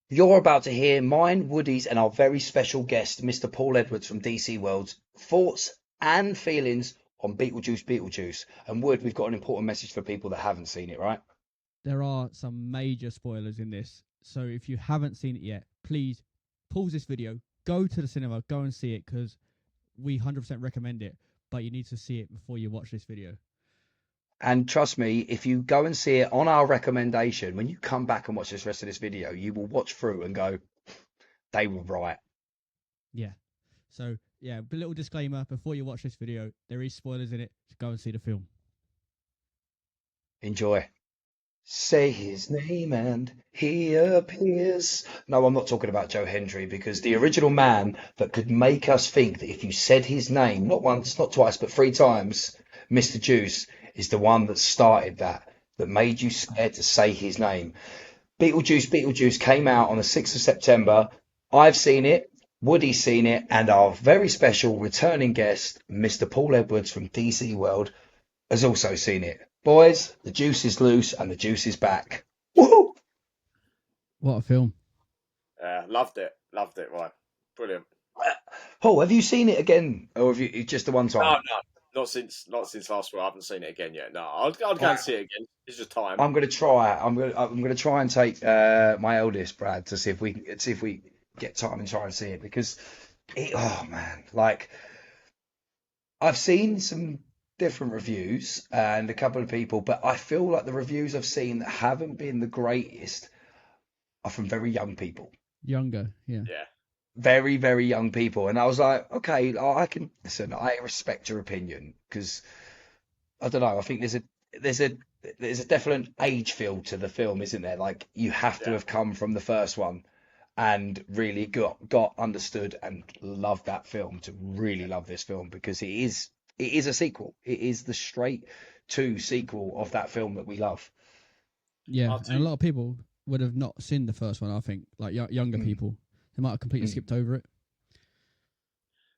You're about to hear mine, Woody's, and our very special guest, Mr. Paul Edwards from DC World's thoughts and feelings on Beetlejuice. And Wood, we've got an important message for people that haven't seen it, right? There are some major spoilers in this. So if you haven't seen it yet, please pause this video, go to the cinema, go and see it because we 100% recommend it. But you need to see it before you watch this video. And trust me, if you go and see it on our recommendation, when you come back and watch this rest of this video, you will watch through and go, they were right. Yeah. So yeah, a little disclaimer before you watch this video: there is spoilers in it. So go and see the film. Enjoy. Say his name and he appears. No, I'm not talking about Joe Hendry because the original man that could make us think that if you said his name, not once, not twice, but three times, Mr. Juice is the one that started that, that made you scared to say his name. Beetlejuice came out on the 6th of September. I've seen it, Woody's seen it, and our very special returning guest, Mr. Paul Edwards from DC World, has also seen it. Boys, the juice is loose and the juice is back. Woohoo! What a film! Loved it. Loved it. Right. Brilliant. Paul, have you seen it again, or have you just the one No, time? no. Not since last week. I haven't seen it again yet. No, I'd go and Right, see it again. It's just time. I'm gonna try. I'm gonna try and take my eldest Brad to see if we get time and try and see it because oh man, like I've seen some different reviews and a couple of people, but I feel like the reviews I've seen that haven't been the greatest are from very young people. Younger, yeah, Yeah. Very, very young people. And I was like, okay, I can listen, I respect your opinion because I don't know, I think there's a there's a definite age feel to the film, isn't there? Like you have to Yeah. have come from the first one and really got understood and loved that film to really love this film because it is a sequel. It is the straight to sequel of that film that we love. yeah. I'll And a too. lot of people would have not seen the first one. I think, like younger Mm, people, they might have completely mm. skipped over it.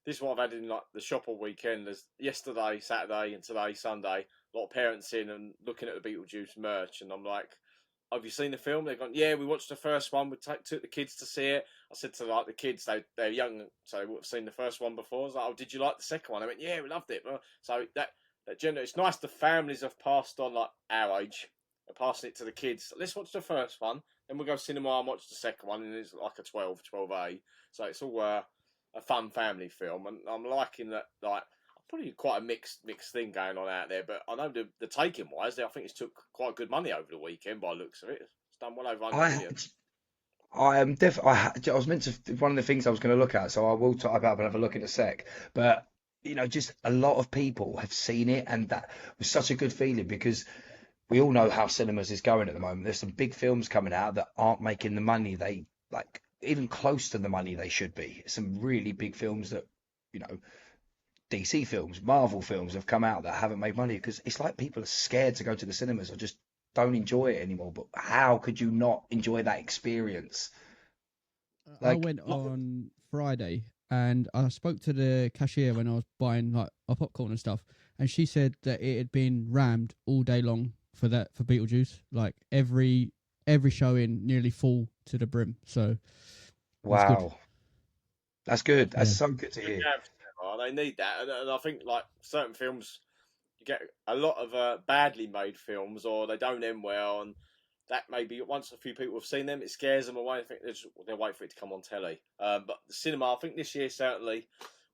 This is what I've had in like the shop all weekend. There's yesterday, Saturday, and today, Sunday. A lot of parents in and looking at the Beetlejuice merch, and I'm like, "Have you seen the film?" They've gone, "Yeah, we watched the first one. Took the kids to see it." I said to like the kids, they're young, so they would have seen the first one before. I was like, "Oh, did you like the second one?" They went, "Yeah, we loved it." Well, so that generally, it's nice the families have passed on like our age, are passing it to the kids. Let's watch the first one, then we'll go cinema and watch the second one, and it's like a 12A. So it's all a fun family film, and I'm liking that. Like, probably quite a mixed thing going on out there. But I know the taking wise, I think it's took quite good money over the weekend by the looks of it. It's done well over 100 I million. I am I was meant to one of the things I was going to look at, so I will type up and have a look in a sec. But just a lot of people have seen it, and that was such a good feeling because we all know how cinemas is going at the moment. There's some big films coming out that aren't making the money they like, even close to the money they should be. Some really big films that, you know, DC films, Marvel films have come out that haven't made money because it's like people are scared to go to the cinemas or just don't enjoy it anymore. But how could you not enjoy that experience? I Like, went on Friday and I spoke to the cashier when I was buying like a popcorn and stuff, and she said that it had been rammed all day long for Beetlejuice. Like every showing nearly full to the brim. So it was good. wow, that's good. That's Yeah. so good to Good hear. game for cinema. They need that, and I think like certain films, you get a lot of badly made films, or they don't end well, and that maybe once a few people have seen them, it scares them away. I think they'll wait for it to come on telly. But the cinema, I think this year certainly,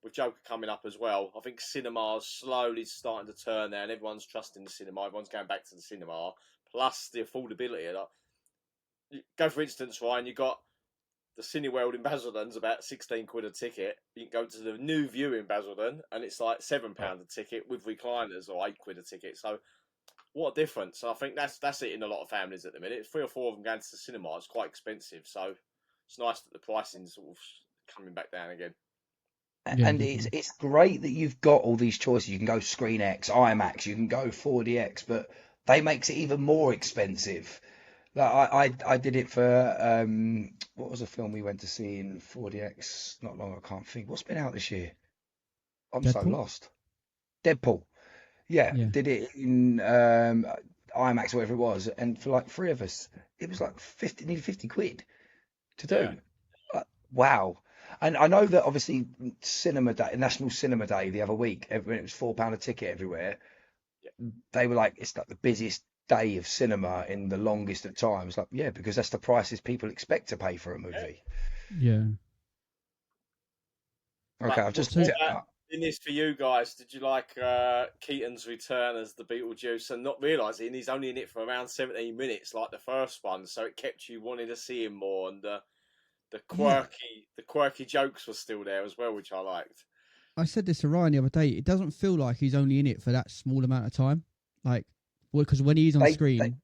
with Joker coming up as well, I think cinema's slowly starting to turn now, and everyone's trusting the cinema. Everyone's going back to the cinema. Plus the affordability. Like, go for instance, Ryan, you got the Cineworld in Basildon's about 16 quid a ticket. You can go to the New View in Basildon, and it's like £7 a ticket with recliners, or 8 quid a ticket. So what a difference! I think that's it in a lot of families at the minute. Three or four of them going to the cinema. It's quite expensive, so it's nice that the pricing's sort of coming back down again. Yeah, And it's definitely. it's great that you've got all these choices. You can go Screen X, IMAX, you can go 4DX, but they makes it even more expensive. Like I did it for what was the film we went to see in 4DX not long, I can't think. What's been out this year? I'm so Deadpool. lost. Deadpool. Yeah, Yeah. did it in IMAX or whatever it was, and for like three of us, it was like 50, nearly 50 quid. to Yeah. do. Wow. And I know that obviously Cinema Day, National Cinema Day the other week, when it was £4 a ticket everywhere, Yeah. they were like, it's like the busiest day of cinema in the longest of times. Like, yeah, because that's the prices people expect to pay for a Yeah. movie. Yeah. Okay, But I've just what So looked it about up. in this for you guys? Did you like Keaton's return as the Beetlejuice and not realizing he's only in it for around 17 minutes, like the first one, so it kept you wanting to see him more, and the yeah, quirky jokes were still there as well, which I liked. I said this to Ryan the other day. It doesn't feel like he's only in it for that small amount of time. Like, well, because when he's on They they screen,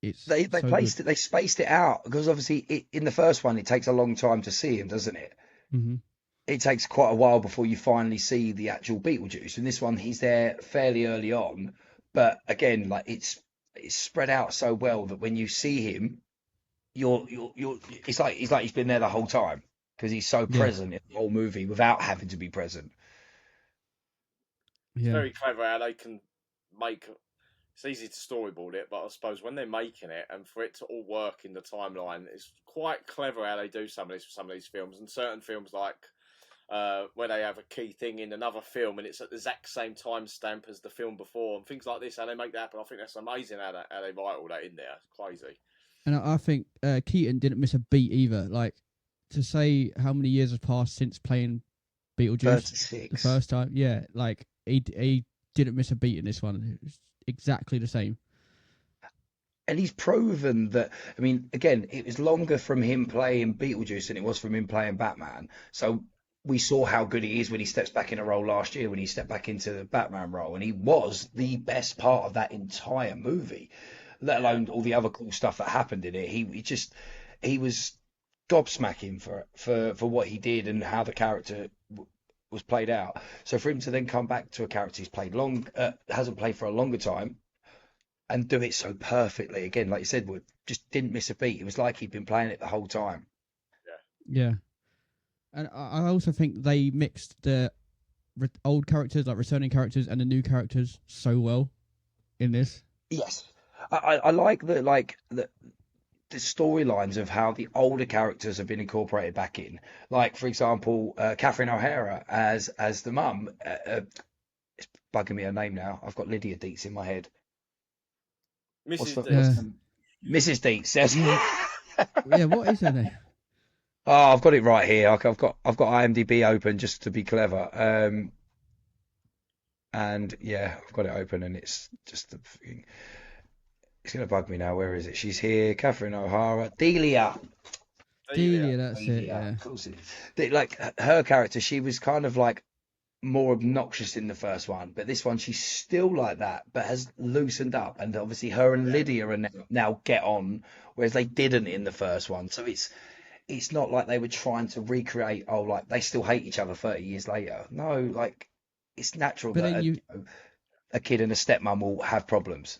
it's they so good. placed it, they spaced it out because obviously in the first one it takes a long time to see him, doesn't it? Hmm. It takes quite a while before you finally see the actual Beetlejuice. In this one, he's there fairly early on, but again, like it's spread out so well that when you see him, you're it's like he's been there the whole time because he's so Yeah, present in the whole movie without having to be present. It's yeah, very clever how they can make. It's easy to storyboard it, but I suppose when they're making it and for it to all work in the timeline, it's quite clever how they do some of this for some of these films. And certain films like where they have a key thing in another film and it's at the exact same time stamp as the film before and things like this, how they make that happen. I think that's amazing how they write all that in there. It's crazy. and I think Keaton didn't miss a beat either. Like to say how many years have passed since playing Beetlejuice the 36. first time. Yeah, like he didn't miss a beat in this one. It was exactly the same. And he's proven that. I mean, again, it was longer from him playing Beetlejuice than it was from him playing Batman. So we saw how good he is when he steps back in a role last year, when he stepped back into the Batman role, and he was the best part of that entire movie, let Yeah. alone all the other cool stuff that happened in it. He was gobsmacking for what he did and how the character was played out. So for him to then come back to a character he's played hasn't played for a longer time and do it so perfectly again, like you said, Wood, just didn't miss a beat. It was like he'd been playing it the whole time. Yeah, and I also think they mixed the old characters, like returning characters, and the new characters so well in this. Yes, I like the storylines of how the older characters have been incorporated back in. Like for example, Catherine O'Hara as the mum. It's bugging me her name now. I've got Lydia Deetz in my head. Mrs. What's Yeah, Deeds. the Mrs. Deetz? Yes. yeah. What is her name? Oh, I've got it right here. I've got IMDb open just to be clever. And yeah, I've got it open, and it's just it's gonna bug me now. Where is it? She's here. Catherine O'Hara. Delia. Delia. Delia. That's it. Delia. Yeah. Of course it is. Like her character, she was kind of like more obnoxious in the first one, but this one she's still like that, but has loosened up. And obviously, her and Lydia are now get on, whereas they didn't in the first one. So it's not like they were trying to recreate. Oh, like they still hate each other 30 years later. No, like it's natural But that then you, a kid and a stepmom will have problems.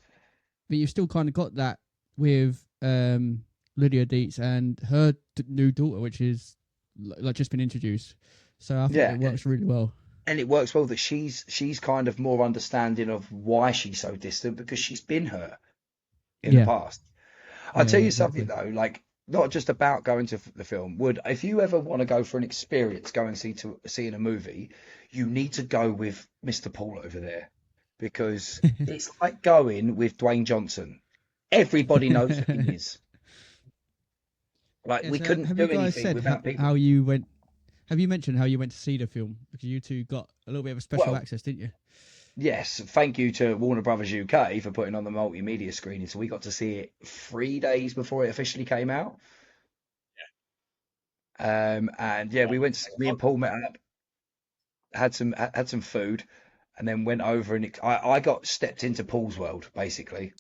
but you still kind of got that with Lydia Dietz and her new daughter, which is like just been introduced. So I think Yeah, it works really well. and it works well that she's kind of more understanding of why she's so distant because she's been her in the Yeah. past. I'll Yeah. tell Yeah. you something Exactly. though, like not just about going to the film. Would if you ever want to go for an experience, go and seeing a movie, you need to go with Mr. Paul over there because it's like going with Dwayne Johnson. Everybody knows who he is. Like Yeah. we So couldn't have you do guys anything said without people. how you went? Have you mentioned how you went to see the film? Because you two got a little bit of a special Well, access, didn't you? yes, thank you to Warner Brothers UK for putting on the multimedia screening. So we got to see it 3 days before it officially came out. And yeah, we went to, me and Paul met up, had some food, and then went over and I got stepped into Paul's world basically.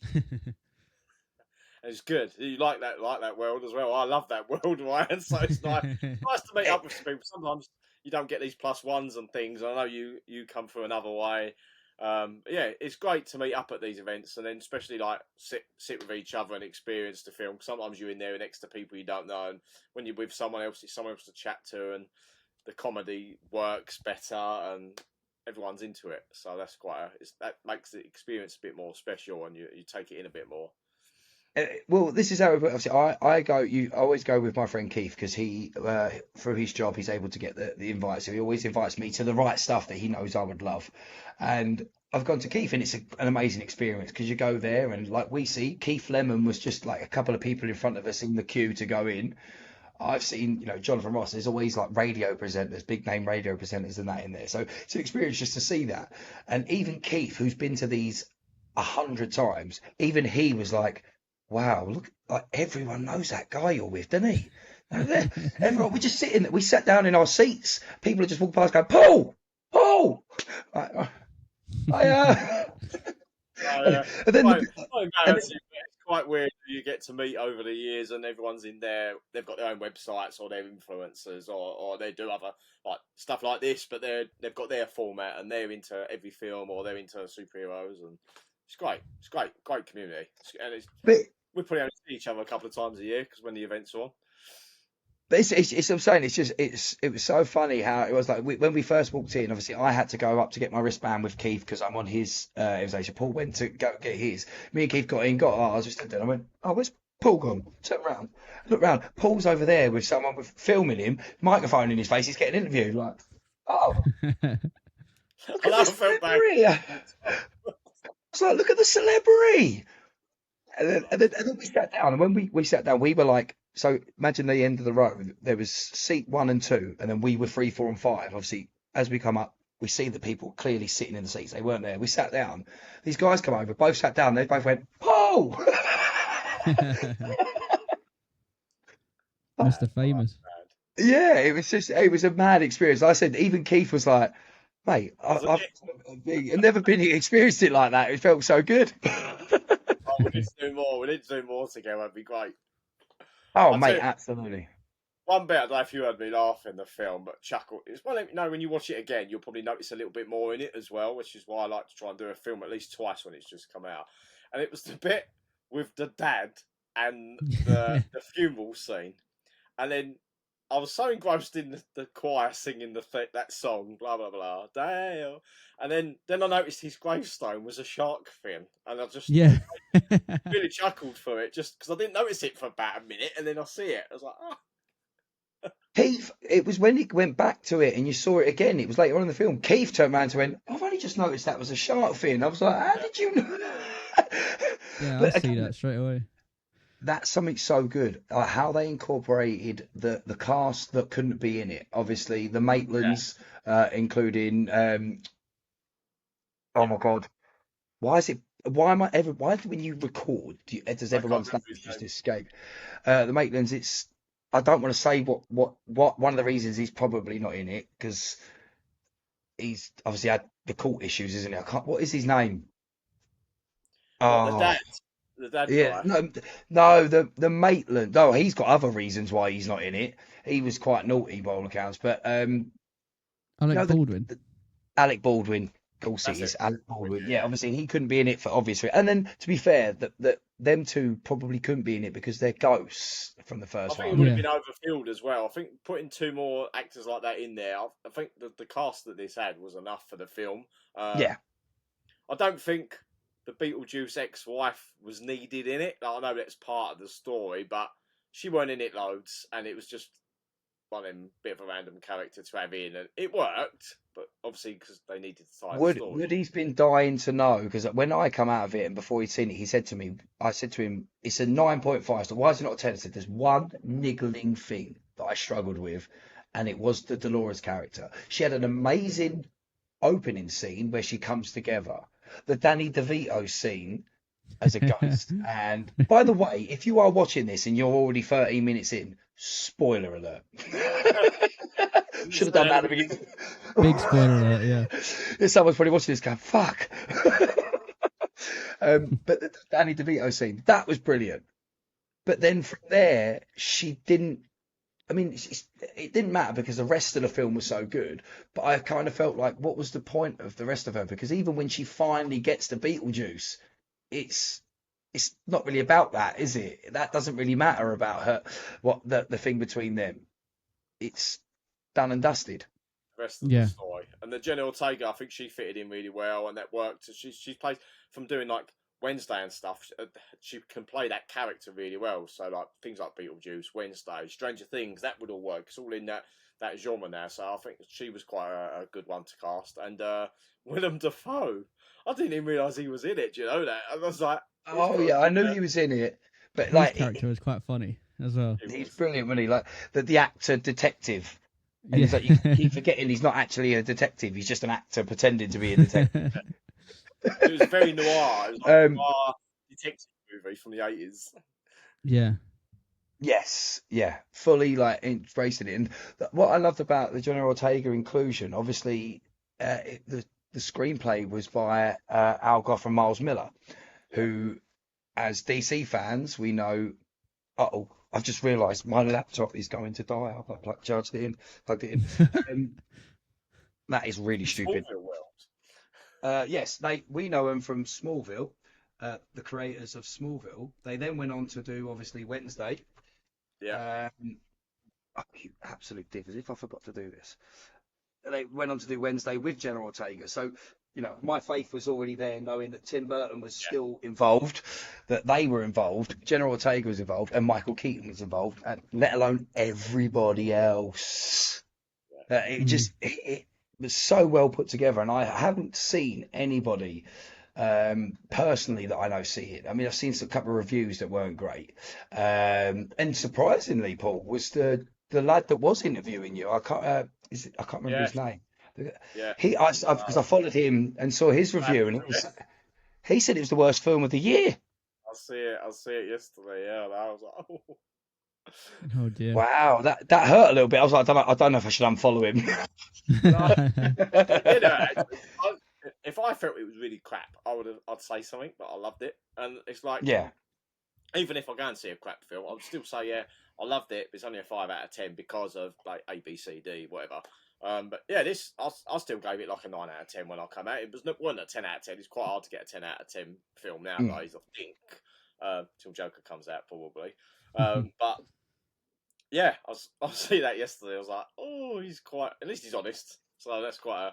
It's good. You like that world as well. I love that world, right? So it's nice to meet Eh, up with some people. Sometimes you don't get these plus ones and things. I know you come through another way. Yeah, it's great to meet up at these events, and then especially like sit with each other and experience the film. Sometimes you're in there next to people you don't know, and when you're with someone else, it's someone else to chat to, and the comedy works better, and everyone's into it. So that's that makes the experience a bit more special, and you take it in a bit more. Well, this is how it works. Obviously, I always go with my friend Keith because he, through his job, he's able to get the invite. So he always invites me to the right stuff that he knows I would love. And I've gone to Keith, and it's an amazing experience because you go there, and like we see, Keith Lemon was just like a couple of people in front of us in the queue to go in. I've seen, Jonathan Ross. There's always like radio presenters, big name radio presenters, and that in there. So it's an experience just to see that. And even Keith, who's been to these 100 times, even he was like, "Wow, look, like everyone knows that guy you're with, doesn't he?" Everyone, we just sitting, we sat down in our seats. People are just walking past, going, "Paul, Paul." I, and then Quite and embarrassing, but it's quite weird. You get to meet over the years, and everyone's in there. They've got their own websites or their influencers, or they do other like stuff like this. But they've got their format, and they're into every film, or they're into superheroes, and it's great. It's great community, and but we probably only see each other a couple of times a year because when the events are on. But it's what I'm saying. It was so funny how it was like when we first walked in. Obviously, I had to go up to get my wristband with Keith because I'm on his invitation. Paul went to go get his. Me and Keith got in, got ours. We stood there. I went, "Oh, where's Paul gone?" Turned around, look round. Paul's over there with someone with filming him, microphone in his face. He's getting interviewed. Like, oh, look at I the felt bad. celebrity. I was like, look at the celebrity. And then we sat down, and when we sat down, we were like, so imagine the end of the row. There was seat 1 and 2, and then we were 3, 4, and 5. Obviously, as we come up, we see the people clearly sitting in the seats. They weren't there. We sat down. These guys come over, both sat down. They both went, "Paul." Mr. Famous. Yeah, it was a mad experience. Like I said, even Keith was like, "Mate, Was it? I've never been experienced it like that. It felt so good." Oh, we need to do more. We need to do more together. It'd be great. Oh, I'll tell mate, you, absolutely. one bit, I don't know if you heard me laugh in the film, but chuckle. It's well, when you watch it again, you'll probably notice a little bit more in it as well, which is why I like to try and do a film at least twice when it's just come out. And it was the bit with the dad and the funeral scene, and then I was so engrossed in the choir singing that song, blah blah blah, Dale, and then I noticed his gravestone was a shark fin, and I just Yeah. really chuckled for it, just because I didn't notice it for about a minute, and then I see it, I was like, oh. Keith, it was when he went back to it and you saw it again. It was later on in the film. Keith turned around and went, "I've only just noticed that was a shark fin." I was like, "How did you know?" Yeah, I But see again, that straight away. that's something so good. How they incorporated the cast that couldn't be in it. Obviously, the Yeah, Maitlands, including oh yeah. my God, why is it? Why am I ever? Why when you record, does I can't everyone's name remember his just name. escape? The Maitlands. It's I don't want to say what one of the reasons he's probably not in it because he's obviously had the court issues, isn't he? I can't. What is his name? What, Oh, the dad yeah. guy? No, no. The Maitland. No, he's got other reasons why he's not in it. He was quite naughty by all accounts. But no, Alec Baldwin. the Alec Baldwin. Of course it That's it. is Alec Baldwin. Yeah, Yeah, yeah. obviously he couldn't be in it for obvious reasons. And then to be fair, that them two probably couldn't be in it because they're ghosts from the I first think it one. would have Yeah. been overfilled as well. I think putting two more actors like that in there, I think the cast that this had was enough for the film. Yeah. I don't think the Beetlejuice ex-wife was needed in it. Like, I know that's part of the story, but she weren't in it loads, and it was just one of them bit of a random character to have in, and it worked. But obviously, because they needed to tie the story. Woody's been dying to know because when I come out of it and before he'd seen it, he said to me, I said to him, it's a 9.5. So why is it not a 10? I said, there's one niggling thing that I struggled with, and it was the Dolores character. She had an amazing opening scene where she comes together. The Danny DeVito scene as a ghost. And by the way, if you are watching this and you're already 13 minutes in, spoiler alert. Should have done that at the beginning. Big spoiler alert, yeah. Someone's probably watching this going, fuck. But the Danny DeVito scene, that was brilliant. But then from there, she didn't. I mean, it didn't matter because the rest of the film was so good. But I kind of felt like, what was the point of the rest of her? Because even when she finally gets to Beetlejuice, it's it's not really about that, is it? That doesn't really matter about her. What the thing between them? It's done and dusted. The rest of the Yeah. story, and the Jenna Ortega, I think she fitted in really well, and that worked. She's played from doing like Wednesday and stuff, she can play that character really well. So like things like Beetlejuice, Wednesday, Stranger Things, that would all work. It's all in that genre now. So I think she was quite a good one to cast. And Willem Dafoe, I didn't even realise he was in it. Do you know that? I was like, he's Oh got a yeah, I good. knew he was in it, but His like character was quite funny as well. It he's was. brilliant, wasn't he? Like the actor detective, and Yeah. he's like you keep forgetting he's not actually a detective. He's just an actor pretending to be a detective. It was very noir. It was like a Um, noir detective movie from the 80s. Yeah. yes, yeah, fully like embracing it. And what I loved about the Johnny Ortega inclusion, obviously, the screenplay was by Al Gough and Miles Miller, Yeah. who, as DC fans, we know. Uh-oh, I've just realised my laptop is going to die. I've charged it in, plugged it in. Um, that is really stupid. Smallville world. Yes, we know them from Smallville, the creators of Smallville. They then went on to do obviously Wednesday. Yeah. Oh, you absolute div, as if I forgot to do this. They went on to do Wednesday with Jenna Ortega. So, my faith was already there, knowing that Tim Burton was Yeah. still involved, that they were involved, Jenna Ortega was involved, and Michael Keaton was involved, and let alone everybody else. It was so well put together, and I haven't seen anybody personally that I know see it. I mean, I've seen a couple of reviews that weren't great, and surprisingly, Paul was the lad that was interviewing you. I can't remember Yeah. his name. Yeah. Because I followed him and saw his review, and he said it was the worst film of the year. I'll see it yesterday. Yeah. And I was like, oh. Oh dear. Wow, that hurt a little bit. I was like, I don't know if I should unfollow him. Actually, if I felt it was really crap, I'd say something, but I loved it. And it's like, Yeah, even if I go and see a crap film, I'd still say, yeah, I loved it. But it's only a 5 out of 10 because of like A, B, C, D, whatever. But yeah, I still gave it like a 9 out of 10 when I come out. It wasn't a 10 out of 10. It's quite hard to get a 10 out of 10 film nowadays, I think, till Joker comes out probably. But yeah, I see that yesterday. I was like, oh, at least he's honest. So that's quite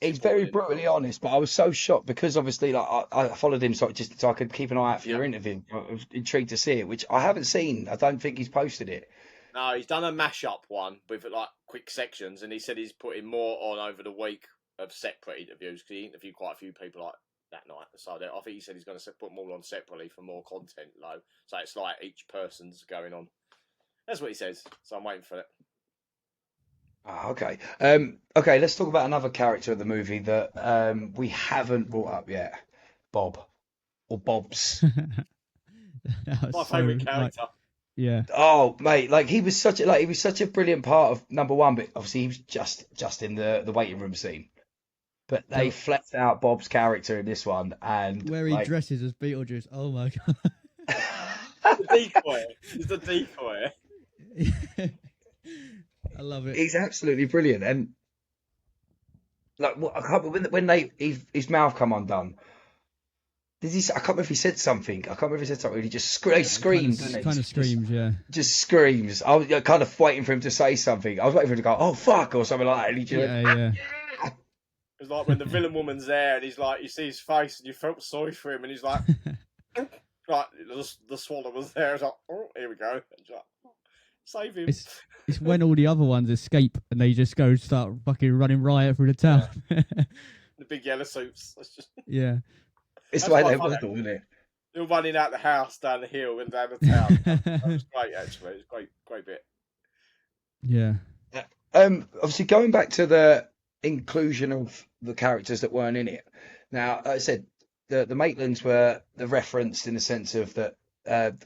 he's important very in brutally film. honest, but I was so shocked because obviously, like I followed him just so I could keep an eye out for your interview. I was intrigued to see it, which I haven't seen. I don't think he's posted it. No, he's done a mashup one with like quick sections, and he said he's putting more on over the week of separate interviews because he interviewed quite a few people like that night. So I think he said he's going to put them all on separately for more content, though. So it's like each person's going on. That's what he says. So I'm waiting for it. Ah, okay. Okay, let's talk about another character of the movie that we haven't brought up yet. Bob or Bobs. That was My so, favourite like, character. yeah. Oh, mate, like he was such a brilliant part of number one, but obviously he was just in the waiting room scene. But they No. fleshed out Bob's character in this one, and Where he like dresses as Beetlejuice. Oh my god. The decoy. He's the decoy. I love it. he's absolutely brilliant. And like I can't remember his mouth come undone. I can't remember if he said something. I can't remember if he said something. He just screamed, didn't he? Kind of screams, yeah. Just screams. I was kind of waiting for him to say something. I was waiting for him to go, "Oh fuck," or something like that. And he just went, Yeah. It's like when the villain woman's there, and he's like, you see his face, and you felt sorry for him, and he's like, like the swallow was there. It's like, oh, here we go. And it's like, oh, save him. It's when all the other ones escape and they just go start fucking running riot through the town. The big yellow suits. That's just. Yeah. it's the That's way they quite were, funny. isn't it? They're running out the house, down the hill, and down the town. That was great, actually. It was great bit. Yeah. Obviously going back to the inclusion of the characters that weren't in it. Now, like I said, the Maitlands were the referenced in the sense of that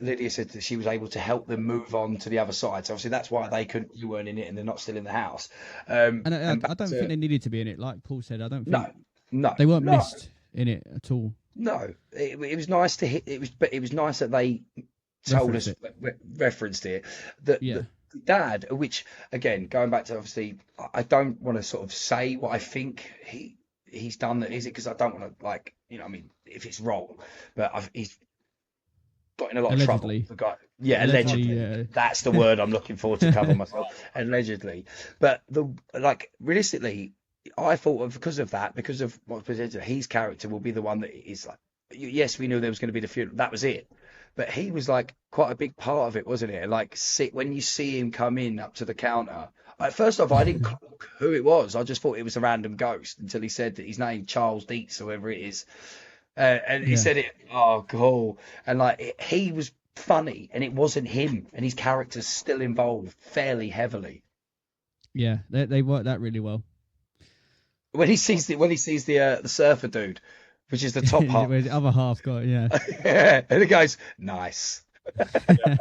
Lydia said that she was able to help them move on to the other side. So obviously that's why you weren't in it and they're not still in the house. And I back don't to- think they needed to be in it. Like Paul said, I don't think no, they weren't no, missed in it at all. no. It was nice to hit. But it was nice that they told us, referenced it. That Yeah. the dad, which again, going back to obviously, I don't want to sort of say what I think he's done. That is it because I don't want to I mean, if it's wrong, but he's got in a lot of trouble. Allegedly. The guy, yeah, allegedly. Yeah. That's the word I'm looking for to cover myself. Allegedly, but realistically, I thought because of that, because of what's presented, his character will be the one that is like yes, we knew there was going to be the funeral. That was it. But he was like quite a big part of it, wasn't it? Like, when you see him come in up to the counter. First off, I didn't clock who it was. I just thought it was a random ghost until he said that his name Charles Dietz, or whoever it is. And he Yeah, said it. Oh, cool. And like he was funny, and it wasn't him, and his character's still involved fairly heavily. yeah, they work that really well. When he sees the surfer dude, which is the top half, Whereas the other half got yeah. and he goes, "Nice." You know,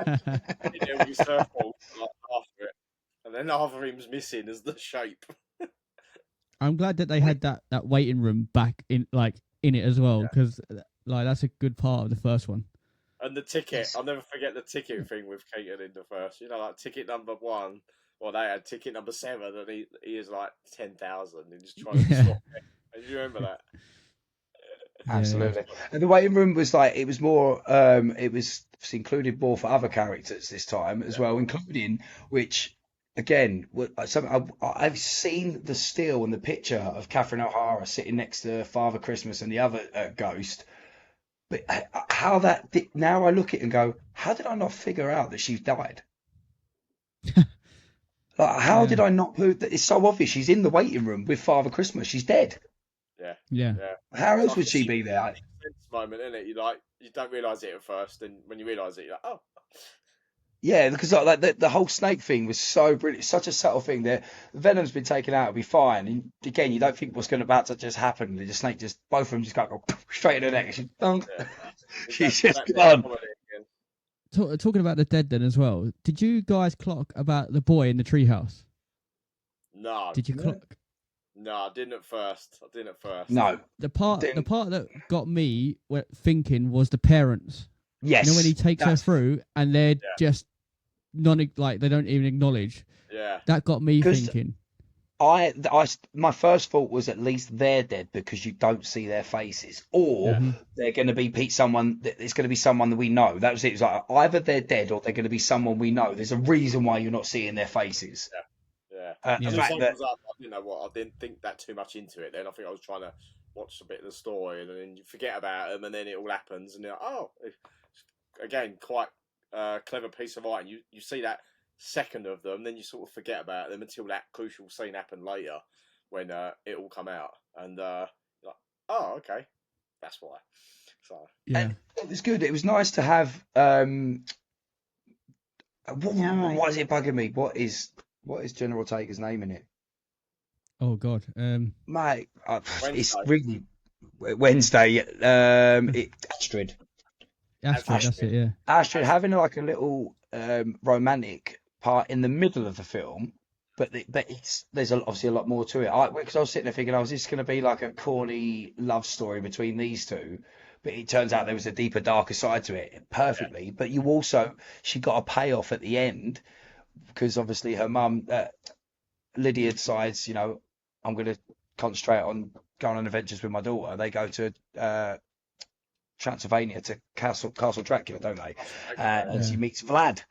with his surfboard, like after it, and then half of him's missing as the shape. I'm glad that they had that waiting room back in it as well, because like that's a good part of the first one. And the ticket, I'll never forget the ticket thing with Keaton in the first. You know, like ticket number 1, or they had ticket number 7, and he is like 10,000, and he's trying to Yeah, swap it. And you remember that? yeah, Absolutely. And the waiting room was like it was more it was included more for other characters this time as well, including which again something I've seen the still and the picture of Catherine O'Hara sitting next to Father Christmas and the other ghost. But how now I look at it and go, how did I not figure out that she's died? Like, how yeah, did I not put that? It's so obvious she's in the waiting room with Father Christmas. She's dead. Yeah, yeah. yeah. How It's else like would a she be there? sense moment, isn't it? You don't realise it at first, and when you realise it, you're like, oh, Yeah, because like the whole snake thing was so brilliant, such a subtle thing. The venom's been taken out, it'll be fine. And again, you don't think what's going about to just happen. The snake just both of them just go straight in the neck. She's done. yeah. Is She's that just bit of gone. comedy again? Talking about the dead then as well. Did you guys clock about the boy in the treehouse? No, Did you No, clock no, I didn't at first. I didn't at first. no, the part? The didn't. part that got me thinking was the parents. You know when he Yes, takes her that's through and they're Yeah, just like they don't even acknowledge. yeah, That got me because thinking. my first thought was at least they're dead because you don't see their faces, or yeah, Hmm. they're going to be someone. It's going to be someone that we know. That was it. It was like either they're dead or they're going to be someone we know. There's a reason why you're not seeing their faces. yeah. The And Yeah, the fact sun that was up. You know what? I didn't think that too much into it. Then I think I was trying to watch a bit of the story, and then you forget about them, and then it all happens, and you're like, oh, again, quite clever piece of writing. You see that second of them, then you sort of forget about them until that crucial scene happened later when it all come out, and like, oh, okay, that's why. So yeah. it was good. It was nice to have. What is it bugging me? What is General Taker's name in it? Oh God. Mate, it's Wednesday, really Wednesday. Astrid. Astrid. That's it. Astrid, Yeah. Astrid Astrid, having like a little romantic part in the middle of the film, but there's obviously a lot more to it. Because I was sitting there thinking, oh, is this going to be like a corny love story between these two? But it turns out there was a deeper, darker side to it yeah, perfectly. But she got a payoff at the end because obviously her mum, Lydia decides, I'm going to concentrate on going on adventures with my daughter. They go to Transylvania to Castle Dracula, don't they? Castle And Dracula, Yeah. she meets Vlad.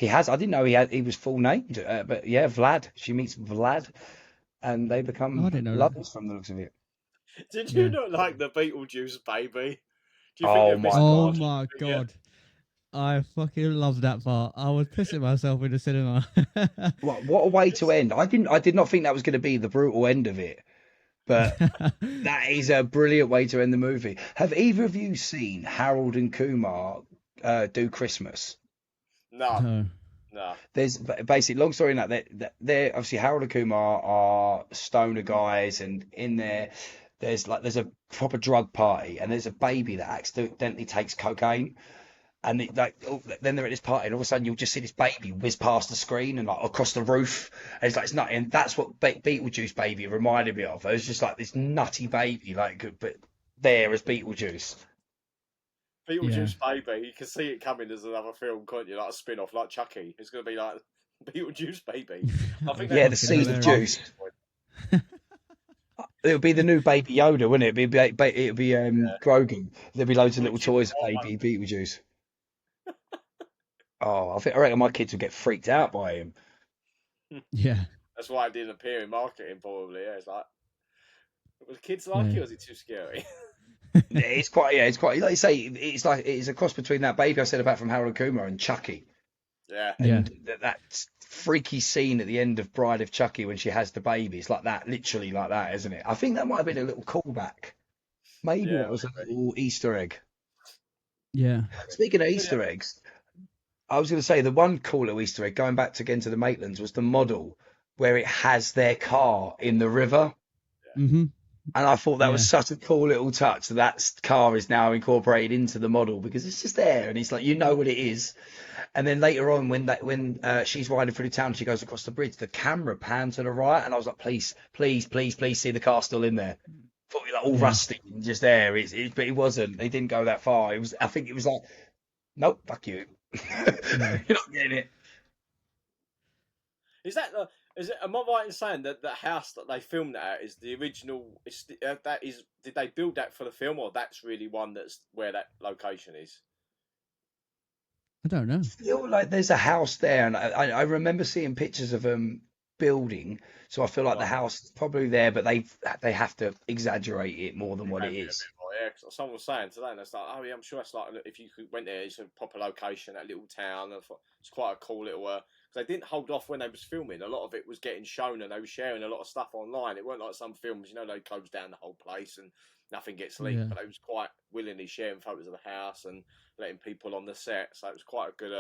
I didn't know he was full named, but yeah, Vlad. She meets Vlad, and they Oh, I become didn't know that. lovers from the looks of it. yeah. Did you Yeah. not like the Beetlejuice baby? Do you think Oh they've my missed Oh much? God. my Yeah, God. I fucking love that part. I was pissing myself in the cinema. What a way to end. I did not think that was going to be the brutal end of it, but that is a brilliant way to end the movie. Have either of you seen Harold and Kumar do Christmas? no, No. no, There's basically long story in that they're obviously Harold and Kumar are stoner guys, and in there there's a proper drug party, and there's a baby that accidentally takes cocaine, and then they're at this party, and all of a sudden you'll just see this baby whiz past the screen and like across the roof, and it's like it's nutty, and that's what Beetlejuice baby reminded me of. It was just like this nutty baby, like but there as Beetlejuice. Yeah. Beetlejuice baby. You can see it coming as another film, can't you? Like a spin-off, like Chucky. It's going to be like Beetlejuice baby. I think That's they Yeah, the fucking consider seed it of hilarious. juice. It would be the new Baby Yoda, wouldn't it? It'd be Grogu. There'd be loads of all the little kids toys of want one. Baby Beetlejuice. Oh, I reckon my kids would get freaked out by him. Yeah. That's why it didn't appear in marketing, probably. Yeah, it's like, would the kids like Yeah. it, or is it too scary? It's quite, yeah, it's quite, like you say, it's a cross between that baby I said about from Harold and Kumar and Chucky. Yeah, Yeah, And that freaky scene at the end of Bride of Chucky when she has the baby, it's like that, literally like that, isn't it? I think that might have been a little callback. Maybe yeah, that was a maybe. little Easter egg. yeah. Speaking of But yeah, Easter eggs, I was going to say the one cool little Easter egg, going back again to the Maitlands, was the model where it has their car in the river. Mhm. And I thought that was Yeah. such a cool little touch. That car is now incorporated into the model because it's just there, and it's like you know what it is. And then later on, when she's riding through the town, she goes across the bridge. The camera pans to the right, and I was like, please, please, please, please, see the car still in there. Thought it was like all Yeah. rusty and just there. But it wasn't. They didn't go that far. It was. I think it was like, nope, fuck you. Yeah. You're not getting it. is that the? Is it? Am I right in saying that the house that they filmed that at is the original? That is. Did they build that for the film, or that's really one that's where that location is? I don't know. Feel like there's a house there, and I remember seeing pictures of building. So I feel like the Right. house is probably there, but they have to exaggerate it more than what it Maybe a is. bit more. Yeah, 'cause someone was saying today, and it's like, oh yeah, I'm sure it's like if you went there, it's a proper location, that little town. And I thought it's quite a cool little. Because they didn't hold off when they was filming. A lot of it was getting shown, and they were sharing a lot of stuff online. It weren't like some films, they close down the whole place and nothing gets leaked. Yeah. But they was quite willingly sharing photos of the house and letting people on the set. So it was quite a good.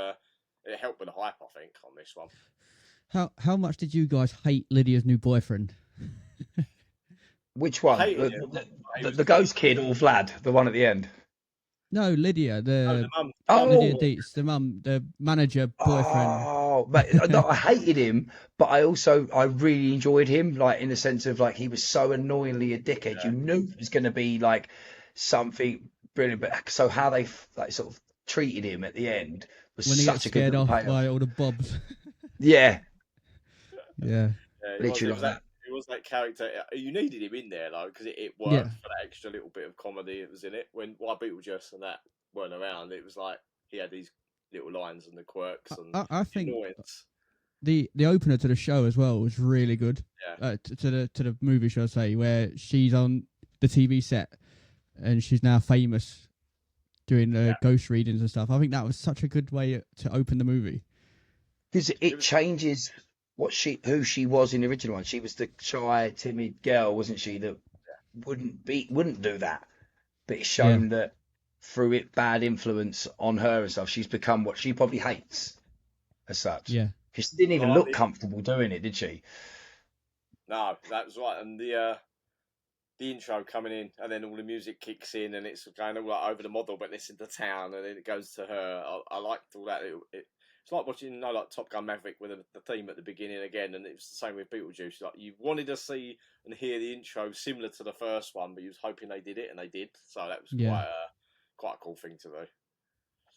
It helped with the hype, I think, on this one. How much did you guys hate Lydia's new boyfriend? Which I one? hated him. He was The ghost kid or Vlad, the one at the end? No, Lydia, oh, the the mum Lydia Oh, before. Dietz, the mum, the manager boyfriend. oh, but no, I hated him, but I really enjoyed him, like in the sense of like he was so annoyingly a dickhead. You Yeah, knew it was going to be like something brilliant, but so how they like sort of treated him at the end was When he gets such a good scared little off payoff. by all the bobs. Yeah, Yeah. yeah, he was. It literally was like that. that. It was that character. You needed him in there though, because it Yeah. worked for that extra little bit of comedy that was in it. When Why Beetlejuice and that weren't around, it was like he had these little lines and the quirks and I the think annoyance. the opener to the show as well was really good. Yeah, To the movie, should I say, where she's on the TV set and she's now famous doing yeah. ghost readings and stuff. I think that was such a good way to open the movie. Because It it was. changes who she was in the original one. She was the shy, timid girl, wasn't she? That wouldn't do that. But it's Yeah. shown that through it bad influence on her and stuff, she's become what she probably hates as such. Yeah. Because she didn't even Like look the, comfortable doing it, did she? no, that was right. And the intro coming in, and then all the music kicks in, and it's going all like over the model, but it's in the town, and then it goes to her. I liked all that. It's like watching, like Top Gun Maverick with the theme at the beginning again, and it was the same with Beetlejuice. Like you wanted to see and hear the intro similar to the first one, but you was hoping they did it, and they did. So that was Yeah. quite a cool thing to do.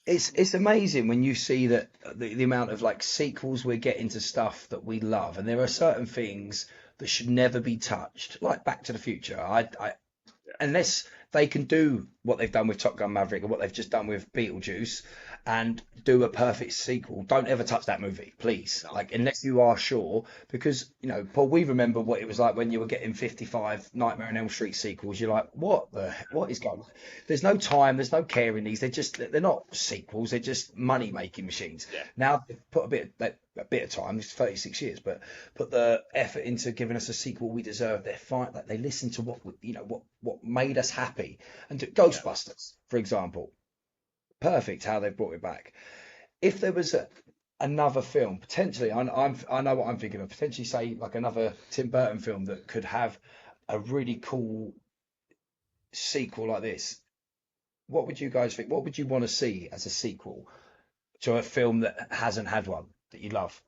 It's amazing when you see that the amount of like sequels we're getting to stuff that we love, and there are certain things that should never be touched, like Back to the Future. Yeah, Unless they can do what they've done with Top Gun Maverick or what they've just done with Beetlejuice and do a perfect sequel, don't ever touch that movie, please. no, Like, unless you are sure, because, Paul, we remember what it was like when you were getting 55 Nightmare on Elm Street sequels. You're like, what is going on? There's no time, there's no care in these. They're not sequels, they're just money making machines. yeah, Now they've put a bit of time, it's 36 years, but put the effort into giving us a sequel we deserve. They're fine, like they listen to what made us happy. And yeah, Ghostbusters, for example, perfect how they've brought it back. If there was another film, potentially, I know what I'm thinking of, potentially say like another Tim Burton film that could have a really cool sequel like this. What would you guys think? What would you want to see as a sequel to a film that hasn't had one that you love?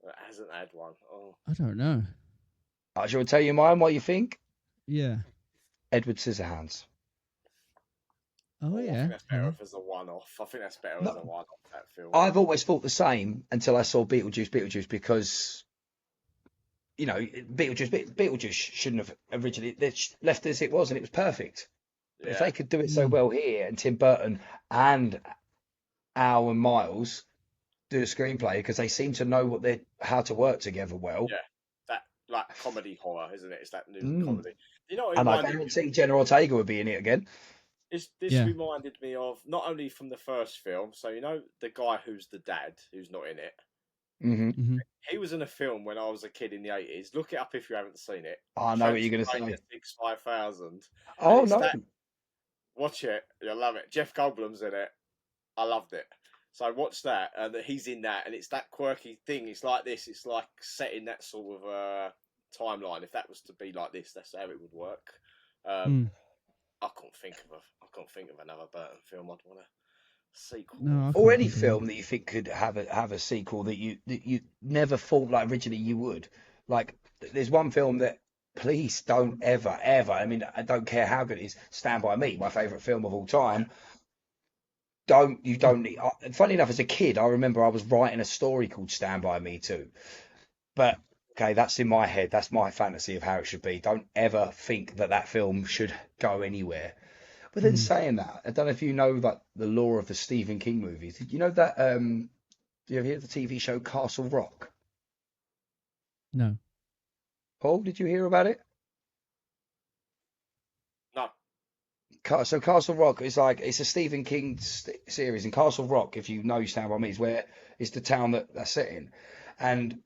it hasn't had one. Oh, I don't know. I shall tell you mine. What you think? Yeah. Edward Scissorhands. Oh I yeah. think that's better Yeah. if as a one-off. I think that's better as a No, one-off. That film. I've always thought the same until I saw Beetlejuice, because Beetlejuice shouldn't have originally they left as it was, and it was perfect. But if Yeah, they could do it so Mm. well here, and Tim Burton and Al and Miles do the screenplay, because they seem to know how to work together well. yeah. That like comedy horror, isn't it? It's that new Mm. comedy. You know what it And I reminded me guarantee Jenna Ortega would be in it again. This Yeah. reminded me of not only from the first film. So you know the guy who's the dad, who's not in it. Hmm. Hmm. He was in a film when I was a kid in the 80s. Look it up if you haven't seen it. I know what you're going to Transylvania say. 65000, and Oh it's no. that. Watch it, you'll love it. Jeff Goldblum's in it. I loved it. So watch that, and he's in that, and it's that quirky thing. It's like this. It's like setting that sort of timeline. If that was to be like this, that's how it would work. Um, Mm. I can't think of another Burton film I'd want a sequel No, I of. Or can't any think of any. film that you think could have a sequel that you never thought like originally you would. Like there's one film that please don't ever. I mean, I don't care how good it is. Stand by Me, my favorite film of all time. Don't need. Funny enough, as a kid, I remember I was writing a story called Stand by Me too. But okay, that's in my head. That's my fantasy of how it should be. Don't ever think that that film should go anywhere. But then Mm. saying that, I don't know if you know like the lore of the Stephen King movies. Did you know that? Do you ever hear the TV show Castle Rock? No. Paul, did you hear about it? No, So Castle Rock is like it's a Stephen King series, and Castle Rock, if you know Stand by Me, is where it's the town that that's set in. And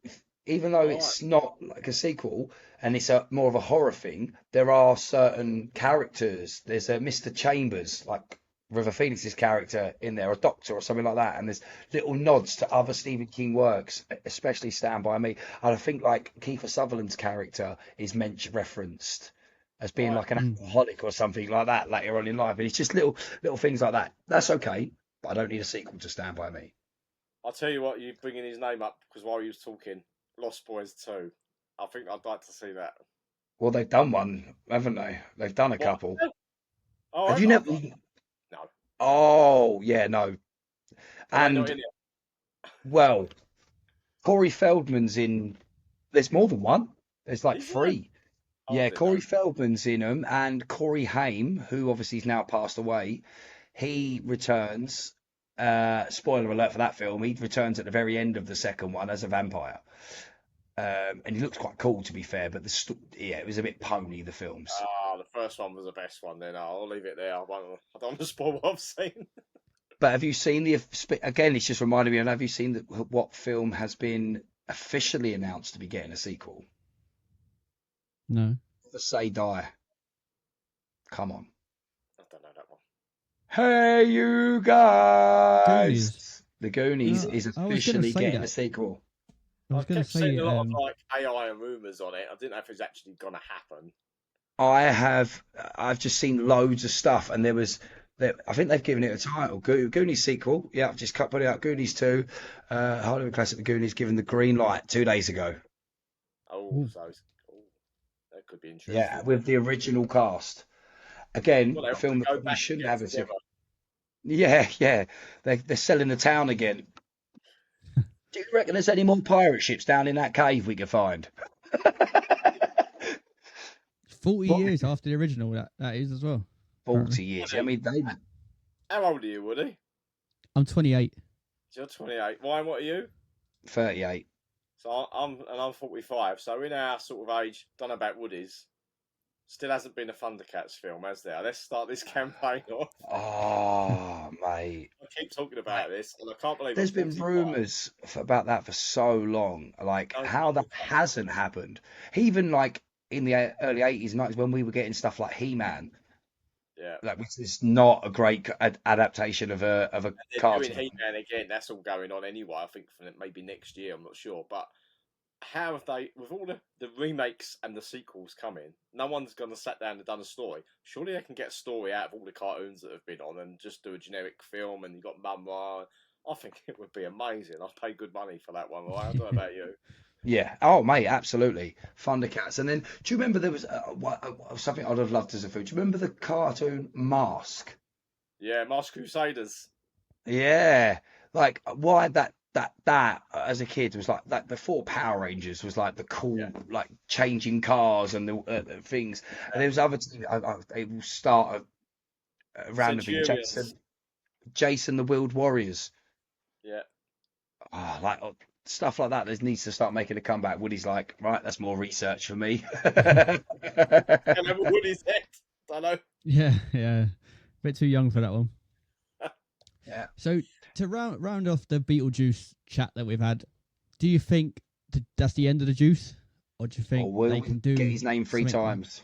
even though all right, it's not like a sequel and it's a more of a horror thing, there are certain characters. There's a Mr. Chambers, like River Phoenix's character in there, a doctor or something like that, and there's little nods to other Stephen King works, especially Stand by Me. And I think like Kiefer Sutherland's character is mentioned referenced as being right. like an Mm. alcoholic or something like that later on in life. And it's just little things like that. That's okay, but I don't need a sequel to Stand by Me. I'll tell you what. You bringing his name up because while he was talking, Lost Boys 2. I think I'd like to see that. Well, they've done one, haven't they? They've done a What? couple. Oh, Have you I never? don't. No. Oh, yeah, no. Are they not And in it? well, Corey Feldman's in. There's more than one. There's like Is there? three. Oh, I Yeah, didn't know. Corey Feldman's in them, and Corey Haim, who obviously is now passed away, he returns. Spoiler alert for that film. He returns at the very end of the second one as a vampire, and he looks quite cool to be fair. But yeah, it was a bit pony the films. Ah, the first one was the best one. Then I'll leave it there. I don't want to spoil what I've seen. But have you seen again? It's just reminded me. And have you seen what film has been officially announced to be getting a sequel? No. The Say Die. Come on. I don't know that one. Hey, you Goonies. guys! The Goonies No, is I was gonna officially say getting a that. sequel. I I was gonna kept seeing say a lot of like AI and rumors on it. I didn't know if it's actually gonna happen. I have, I've just seen loads of stuff, and I think they've given it a title, Goonies sequel. Yeah, I've just put it out, Goonies 2. Hollywood Classic, The Goonies, given the green light 2 days ago. Oh, Ooh. oh, that could be Yeah, interesting. with the original cast. Again, Well, they a have to film that go probably back and shouldn't get have a sequel. together. Yeah. They're selling the town again. Do you reckon there's any more pirate ships down in that cave we could find? 40 What? years after the original, that is as well. 40 Apparently. years. I Woody, mean, they. how old are you, Woody? I'm 28. You're 28. Why? What are you? 38. So I'm 45. So in our sort of age, don't know about Woody's. Still hasn't been a Thundercats film, has there? Let's start this campaign off. Oh, mate. I keep talking about this, and I can't believe I'm There's been 45. rumors about that for so long. Like Don't how that stop. hasn't happened. Even like in the early 80s, 90s, when we were getting stuff like He-Man, Yeah. like which is not a great adaptation of a And they're doing cartoon. He-Man again. That's all going on anyway. I think for maybe next year. I'm not sure, but how have they, with all the remakes and the sequels coming, no one's gonna sat down and done a story. Surely they can get a story out of all the cartoons that have been on and just do a generic film. And you got Mum Ra. I think it would be amazing. I'd pay good money for that one. Right? I don't know about you. Yeah. Oh, mate, absolutely. Thundercats. And then, do you remember there was something I'd have loved as a food? Do you remember the cartoon Mask? Yeah, Masked Crusaders. Yeah. Like, why that as a kid was like that before Power Rangers was like the cool Yeah, like changing cars and the things. And yeah. there was other they will start around the thing. Centurions. Jason the Wheeled Warriors. Yeah. Stuff like that. There needs to start making a comeback. Woody's like, right, that's more research for me. Can never Woody's head. Don't know. Yeah, yeah. Bit too young for that one. Yeah. So to round off the Beetlejuice chat that we've had, do you think that's the end of the juice, or do you think Or will they we can get do his name three something? times?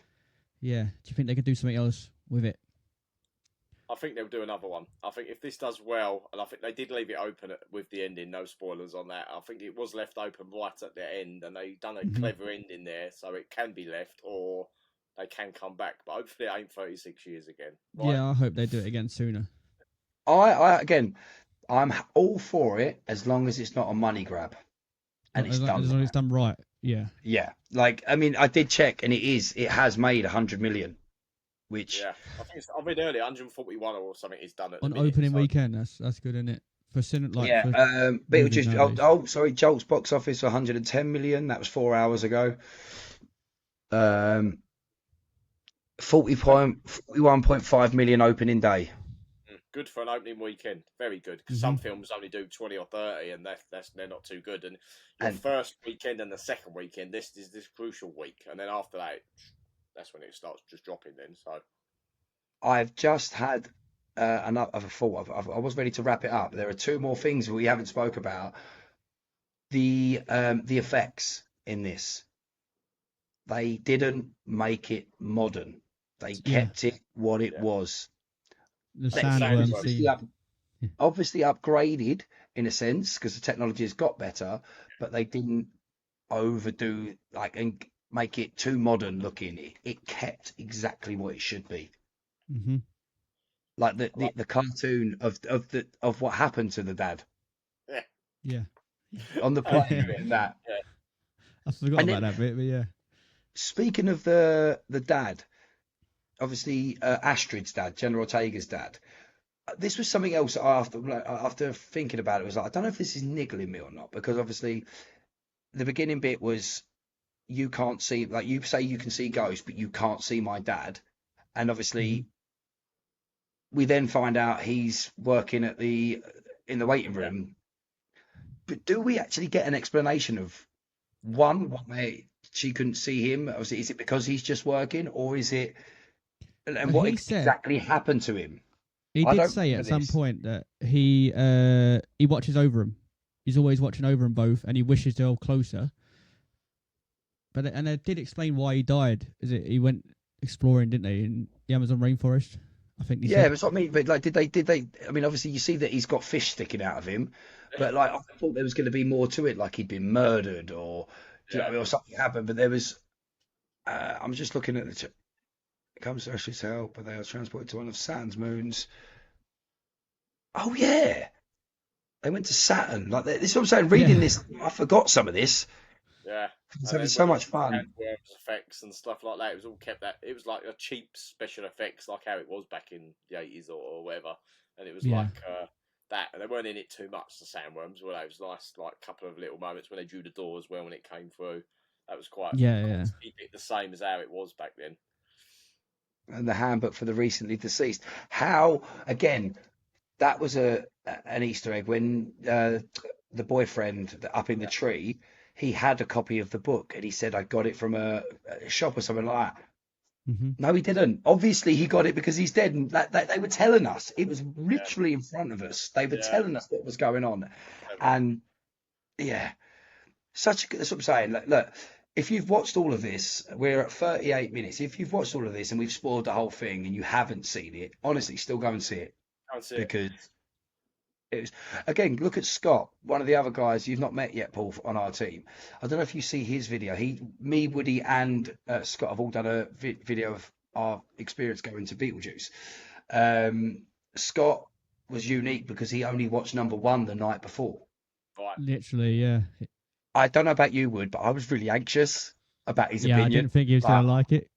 Yeah, do you think they can do something else with it? I think they'll do another one. I think if this does well, and I think they did leave it open with the ending, no spoilers on that. I think it was left open right at the end, and they done a Hmm. clever ending there, so it can be left, or they can come back. But hopefully, it ain't 36 years again, right? Yeah, I hope they do it again sooner. Again, I'm all for it as long as it's not a money grab and it's As done long as right. it's done right. Yeah, Yeah, like I mean, I did check, and it has made 100 million, which Yeah, I read earlier 141 or something is done at the on minute. opening So weekend, that's good, isn't it? For yeah, for movies Beetlejuice. Oh, nowadays. oh, sorry, Jolt's box office 110 million. That was 4 hours ago. Um, 41.5 million opening day. good for an opening weekend. Very good because Hmm. some films only do 20 or 30, and they're not too good. And your And first weekend and the second weekend, this is this crucial week, and then after that, that's when it starts just dropping. Then so I've just had another thought. I was ready to wrap it up. There are two more things we haven't spoke about. The effects in this. They didn't make it modern. They Yeah, kept it what it yeah, was. the and the It was sandworm sandworms. obviously scene. obviously upgraded in a sense because the technology has got better, but they didn't overdo like and make it too modern looking. It kept exactly what it should be. Hmm. Like Like, the cartoon of what happened to the dad yeah, Yeah, on the I plane agree. and that. Yeah, I forgot And about then that bit, but yeah. speaking of the dad, obviously Astrid's dad, General Ortega's dad. This was something else after thinking about it. Was like I don't know if this is niggling me or not because obviously the beginning bit was you can't see like you say you can see ghosts, but you can't see my dad. And Hmm. obviously we then find out he's working at the in the waiting yeah. room. But do we actually get an explanation of one why she couldn't see him? Or is it because he's just working, or is it and what He said exactly happened to him? he I did don't say remember at some this. point that he watches over him. He's always watching over them both, and he wishes they were closer. But and they did explain why he died. Is it he went exploring, didn't they, in the Amazon rainforest? I think he Yeah, said. that's what I mean. But like, did they? I mean, obviously, you see that he's got fish sticking out of him, but like, I thought there was going to be more to it, like he'd been murdered, or do you know what I Yeah. mean, or something happened. But there was. I'm just looking at the. It comes to Ashley's help, but they are transported to one of Saturn's moons. Oh yeah, they went to Saturn. Like this is what I'm saying. Yeah, Reading this, I forgot some of this. Yeah, I was and having then so when it much was fun. sandworms effects and stuff like that, it was all kept that. It was like a cheap special effects, like how it was back in the 80s or whatever. And it was yeah, like that, and they weren't in it too much. The sandworms, well, it was nice, like a couple of little moments when they drew the door as well when it came through. That was quite yeah, cool yeah. to keep it the same as how it was back then. And the handbook for the recently deceased. How again? That was an Easter egg when the boyfriend up in the Yeah, tree, he had a copy of the book and he said I got it from a shop or something like that. Hmm. No, he didn't. Obviously, he got it because he's dead. And that they were telling us. It was yeah, literally in front of us. They were yeah. telling us what was going on. Clever. And yeah, such a good. That's what I'm saying. Look, if you've watched all of this, we're at 38 minutes. If you've watched all of this and we've spoiled the whole thing and you haven't seen it, honestly, still go and see it Can't see it. because it was again. Look at Scott, one of the other guys you've not met yet, Paul, on our team. I don't know if you see his video. Me, Woody, and Scott have all done a video of our experience going to Beetlejuice. Scott was unique because he only watched number one the night before. Right. Literally, yeah, I don't know about you, Wood, but I was really anxious about his yeah. I opinion. didn't think he was Like, gonna like it.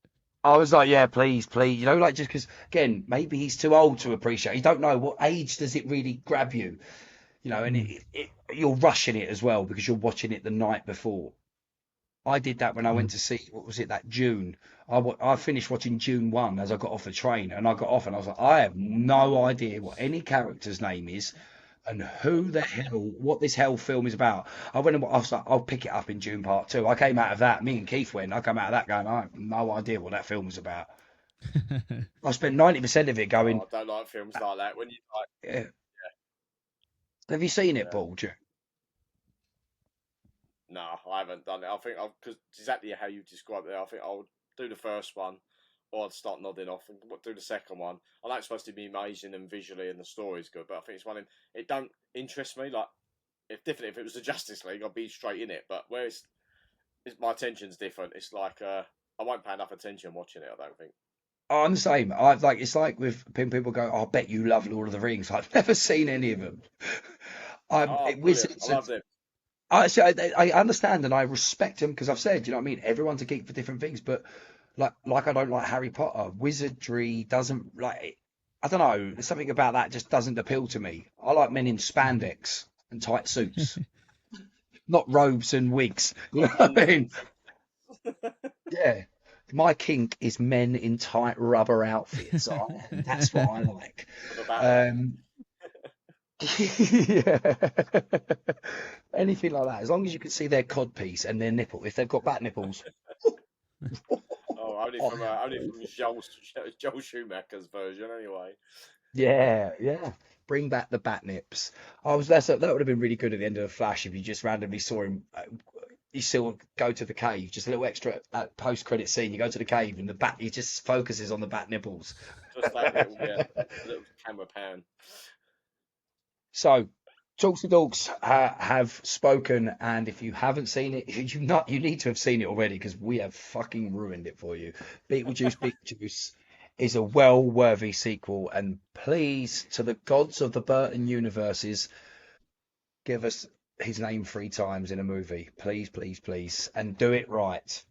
I was like, yeah, please, please, like just because again, maybe he's too old to appreciate. You don't know what age does it really grab you, and Mm. you're rushing it as well because you're watching it the night before. I did that when I Yeah, went to see, what was it, that June? I finished watching June 1 as I got off the train, and I got off and I was like, I have no idea what any character's name is and who the hell, what this hell film is about. I was like, I'll pick it up in June Part 2. I came out of that, me and Keith went, I came out of that going, I have no idea what that film was about. I spent 90% of it Oh, going, I don't like films like that. When you like, yeah. Have you seen it, yeah, Paul? no, I haven't done it. I think I'll because exactly how you described it. I think I'll do the first one, or I'd start nodding off and do the second one. I know it's supposed to be amazing and visually, and the story's good, but I think it's one in it don't interest me. Like, if definitely if it was the Justice League, I'd be straight in it. But where it's my attention's different. It's like I won't pay enough attention watching it. I don't think. Oh, I'm the same. I like it's like with people go, "Oh, I bet you love Lord of the Rings." I've never seen any of them. Oh, brilliant! I Wizards. love them. I understand and I respect them because I've said, you know what I mean. Everyone's a geek for different things, but like I don't like Harry Potter. Wizardry doesn't like. I don't know. There's something about that just doesn't appeal to me. I like men in spandex and tight suits, not robes and wigs. You know Like what I wands mean? and things. Yeah. My kink is men in tight rubber outfits. That's what I like. With a bat. Um, yeah. Anything like that, as long as you can see their codpiece and their nipple. If they've got bat nipples, Oh, oh, only from Joel Schumacher's version, anyway. yeah, yeah. Bring back the bat nips. That would have been really good at the end of the Flash if you just randomly saw him. You still go to the cave, just a little extra post-credit scene. You go to the cave and the bat. He just focuses on the bat nipples. Just that little, yeah, little camera pan. So, Talks to Dorks have spoken, and if you haven't seen it, you need to have seen it already because we have fucking ruined it for you. Beetlejuice is a well-worthy sequel, and please, to the gods of the Burton universes, give us his name 3 times in a movie, please, please, please, and do it right.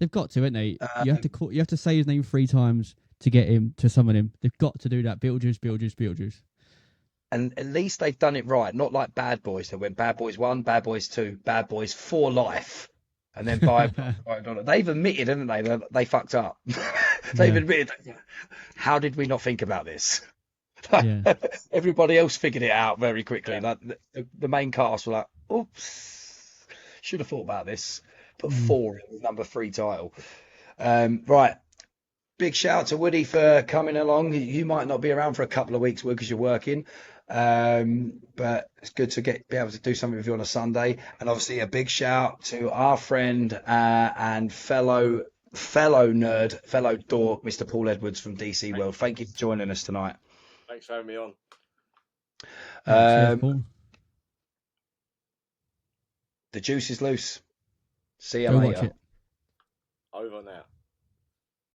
They've got to, haven't they? Uh, You have to call. You have to say his name 3 times to get him to summon him. They've got to do that. Beetlejuice, Beetlejuice, Beetlejuice. and at least they've done it right, not like Bad Boys. They went Bad Boys 1, Bad Boys 2, Bad Boys for life. And then they've admitted, haven't they, that they fucked up. They've Yeah, admitted, how did we not think about this? yeah. Everybody else figured it out very quickly. Yeah. Like the main cast were like, oops, should have thought about this. Put Mm. 4 in the number 3 title. Right. Big shout out to Woody for coming along. You might not be around for a couple of weeks because you're working. But it's good to be able to do something with you on a Sunday. And obviously a big shout to our friend and fellow nerd, fellow dork, Mr. Paul Edwards from DC Thanks, World. Thank you for joining us tonight. thanks for having me on. Oh, cheers, Um, Paul. the juice is loose. See you Go watch later. it. Over now.